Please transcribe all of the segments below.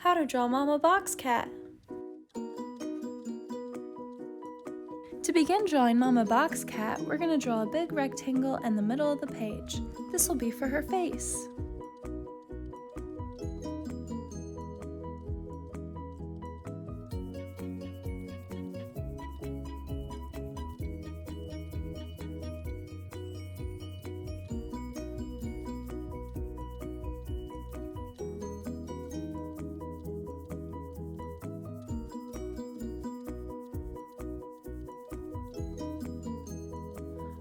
How to draw Mama Box Cat. To begin drawing Mama Box Cat, we're going to draw a big rectangle in the middle of the page. This will be for her face.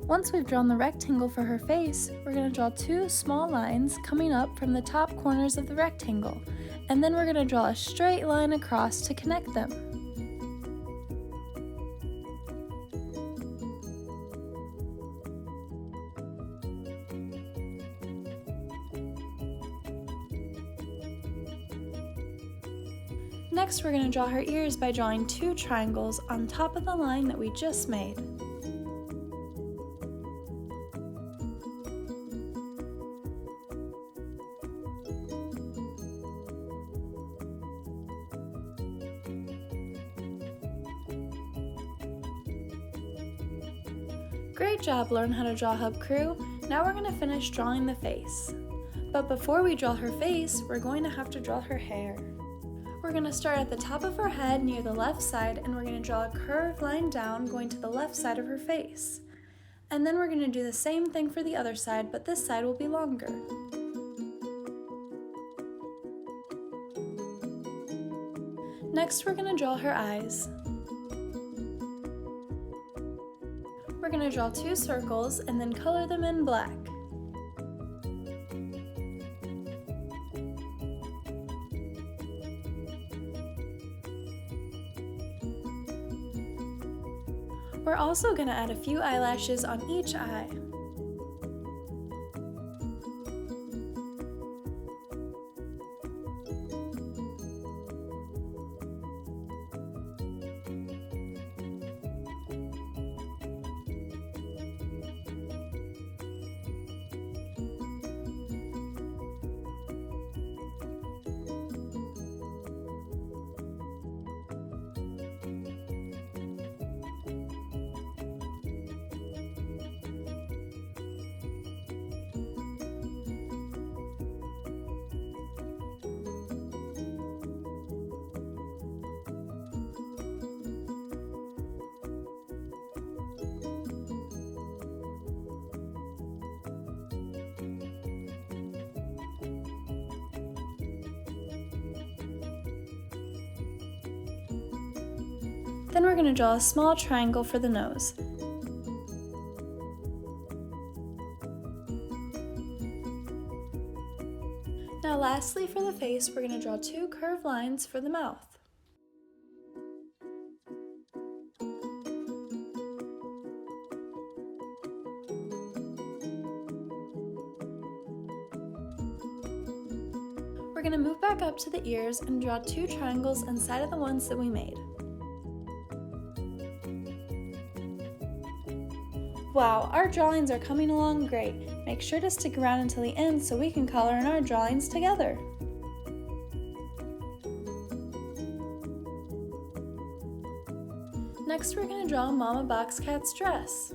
Once we've drawn the rectangle for her face, we're going to draw two small lines coming up from the top corners of the rectangle, and then we're going to draw a straight line across to connect them. Next, we're going to draw her ears by drawing two triangles on top of the line that we just made. Great job learning how to draw Hub Crew. Now we're going to finish drawing the face. But before we draw her face, we're going to have to draw her hair. We're going to start at the top of her head near the left side, and we're going to draw a curved line down going to the left side of her face. And then we're going to do the same thing for the other side, but this side will be longer. Next, we're going to draw her eyes. We're going to draw two circles and then color them in black. We're also going to add a few eyelashes on each eye. Then we're going to draw a small triangle for the nose. Now lastly, for the face, we're going to draw two curved lines for the mouth. We're going to move back up to the ears and draw two triangles inside of the ones that we made. Wow, our drawings are coming along great. Make sure to stick around until the end so we can color in our drawings together. Next, we're going to draw Mama Box Cat's dress.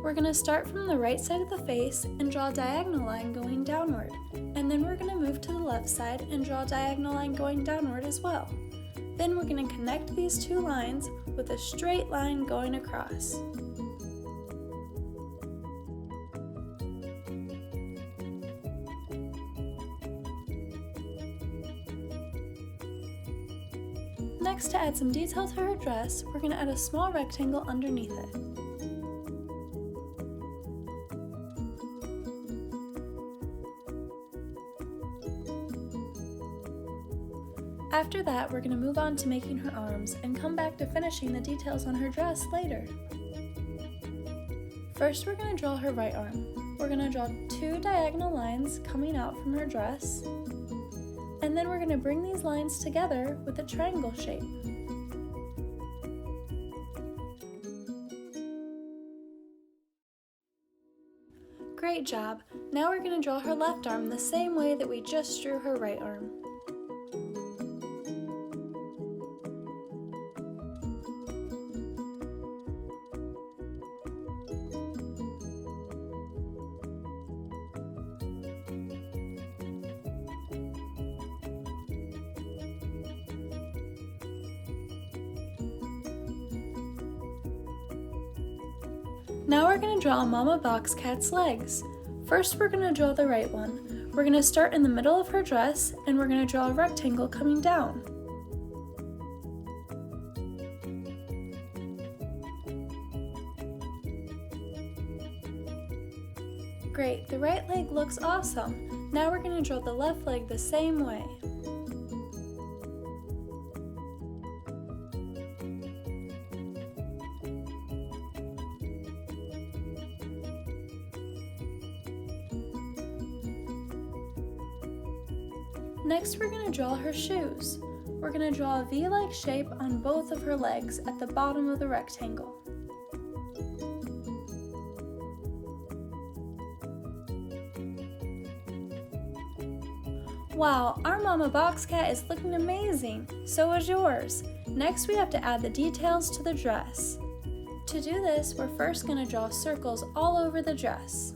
We're going to start from the right side of the face and draw a diagonal line going downward. And then we're going to move to the left side and draw a diagonal line going downward as well. Then we're going to connect these two lines with a straight line going across. Next, to add some detail to her dress, we're going to add a small rectangle underneath it. After that, we're going to move on to making her arms and come back to finishing the details on her dress later. First, we're going to draw her right arm. We're going to draw two diagonal lines coming out from her dress, and then we're going to bring these lines together with a triangle shape. Great job! Now we're going to draw her left arm the same way that we just drew her right arm. Now we're going to draw Mama Box Cat's legs. First we're going to draw the right one. We're going to start in the middle of her dress and we're going to draw a rectangle coming down. Great, the right leg looks awesome. Now we're going to draw the left leg the same way. Next we're going to draw her shoes. We're going to draw a V-like shape on both of her legs at the bottom of the rectangle. Wow, our Mama Box Cat is looking amazing! So is yours! Next we have to add the details to the dress. To do this, we're first going to draw circles all over the dress.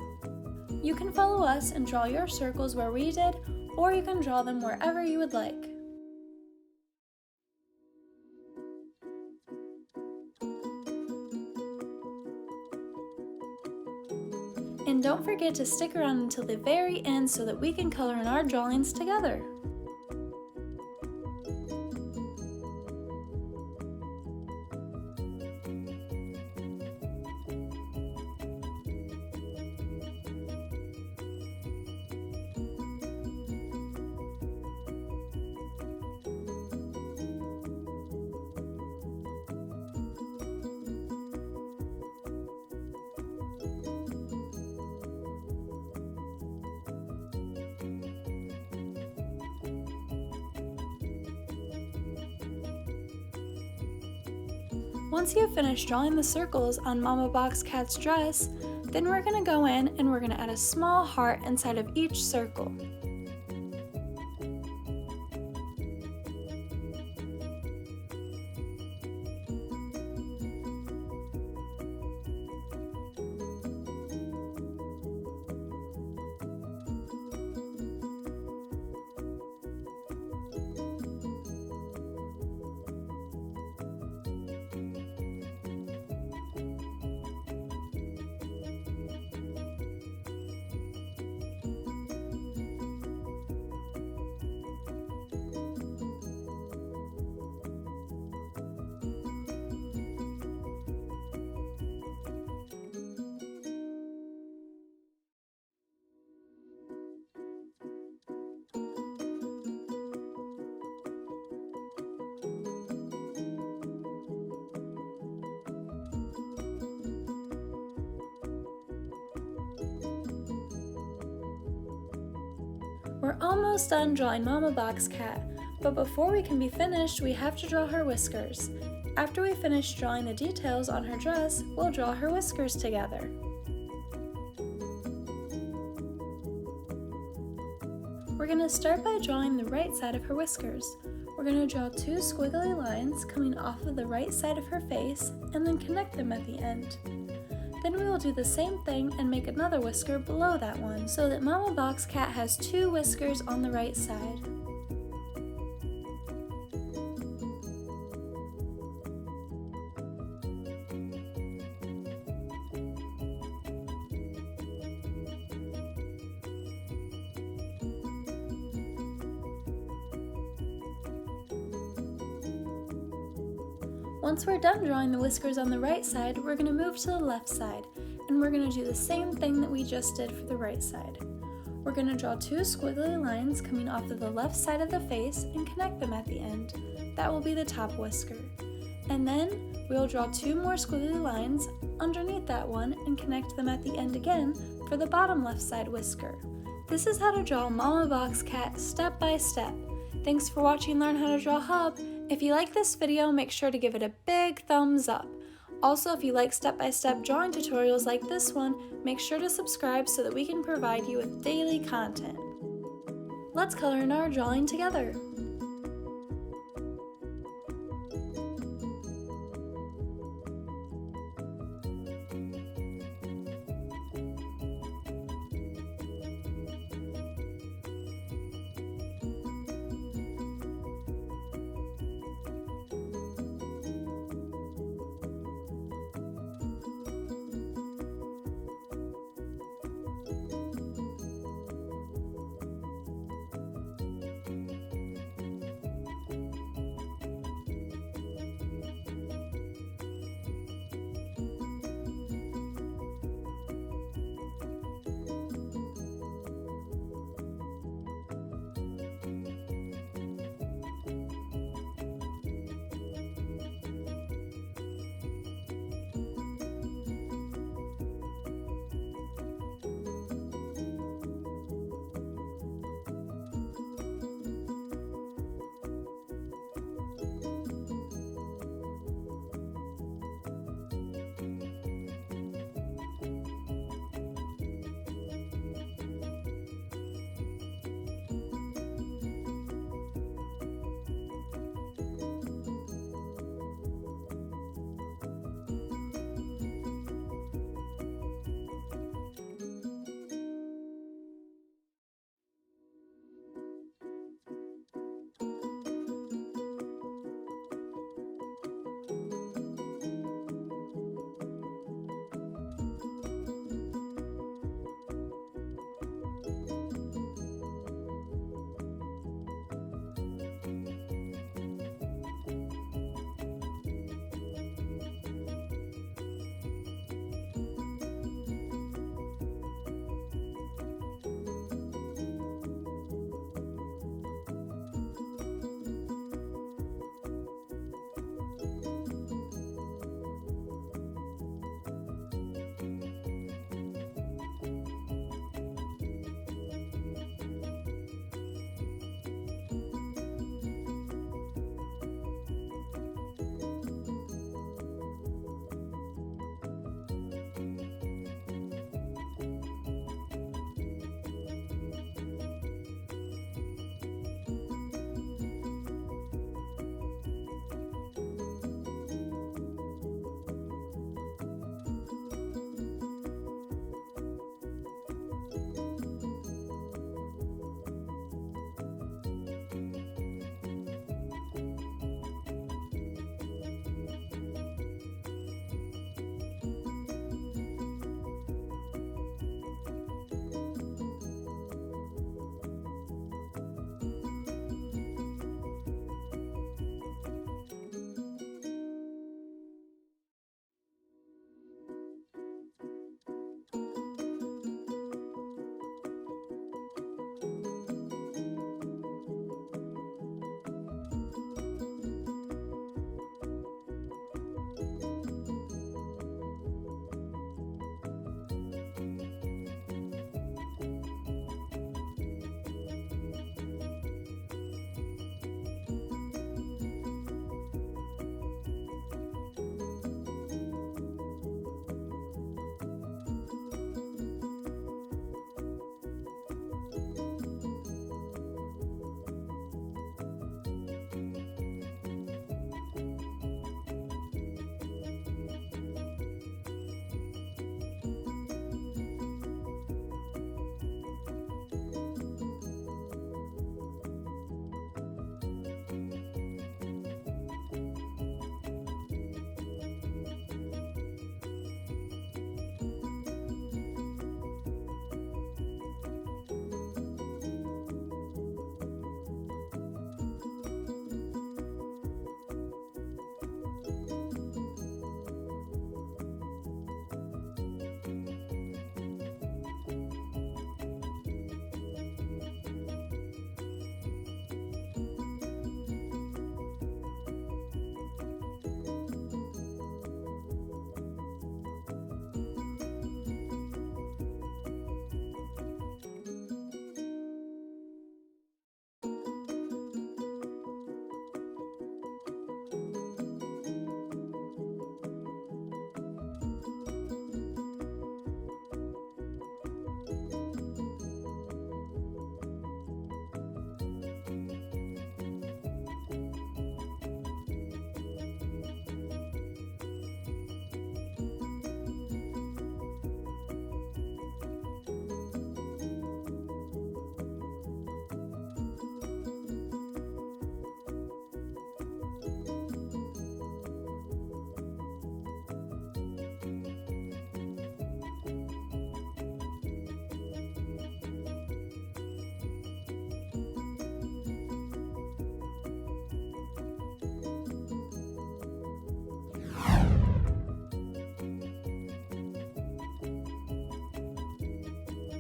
You can follow us and draw your circles where we did, or you can draw them wherever you would like. And don't forget to stick around until the very end so that we can color in our drawings together. Once you have finished drawing the circles on Mama Box Cat's dress, then we're going to go in and we're going to add a small heart inside of each circle. We're almost done drawing Mama Box Cat, but before we can be finished, we have to draw her whiskers. After we finish drawing the details on her dress, we'll draw her whiskers together. We're going to start by drawing the right side of her whiskers. We're going to draw two squiggly lines coming off of the right side of her face and then connect them at the end. Then we will do the same thing and make another whisker below that one so that Mama Box Cat has two whiskers on the right side. Once we're done drawing the whiskers on the right side, we're going to move to the left side, and we're going to do the same thing that we just did for the right side. We're going to draw two squiggly lines coming off of the left side of the face and connect them at the end. That will be the top whisker. And then we'll draw two more squiggly lines underneath that one and connect them at the end again for the bottom left side whisker. This is how to draw Mama Box Cat step by step. Thanks for watching Learn How to Draw Hub. If you like this video, make sure to give it a big thumbs up. Also, if you like step-by-step drawing tutorials like this one, make sure to subscribe so that we can provide you with daily content. Let's color in our drawing together.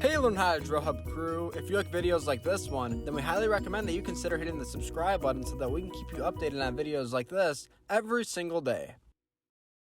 Hey, Learn How to Draw Hub crew. If you like videos like this one, then we highly recommend that you consider hitting the subscribe button so that we can keep you updated on videos like this every single day.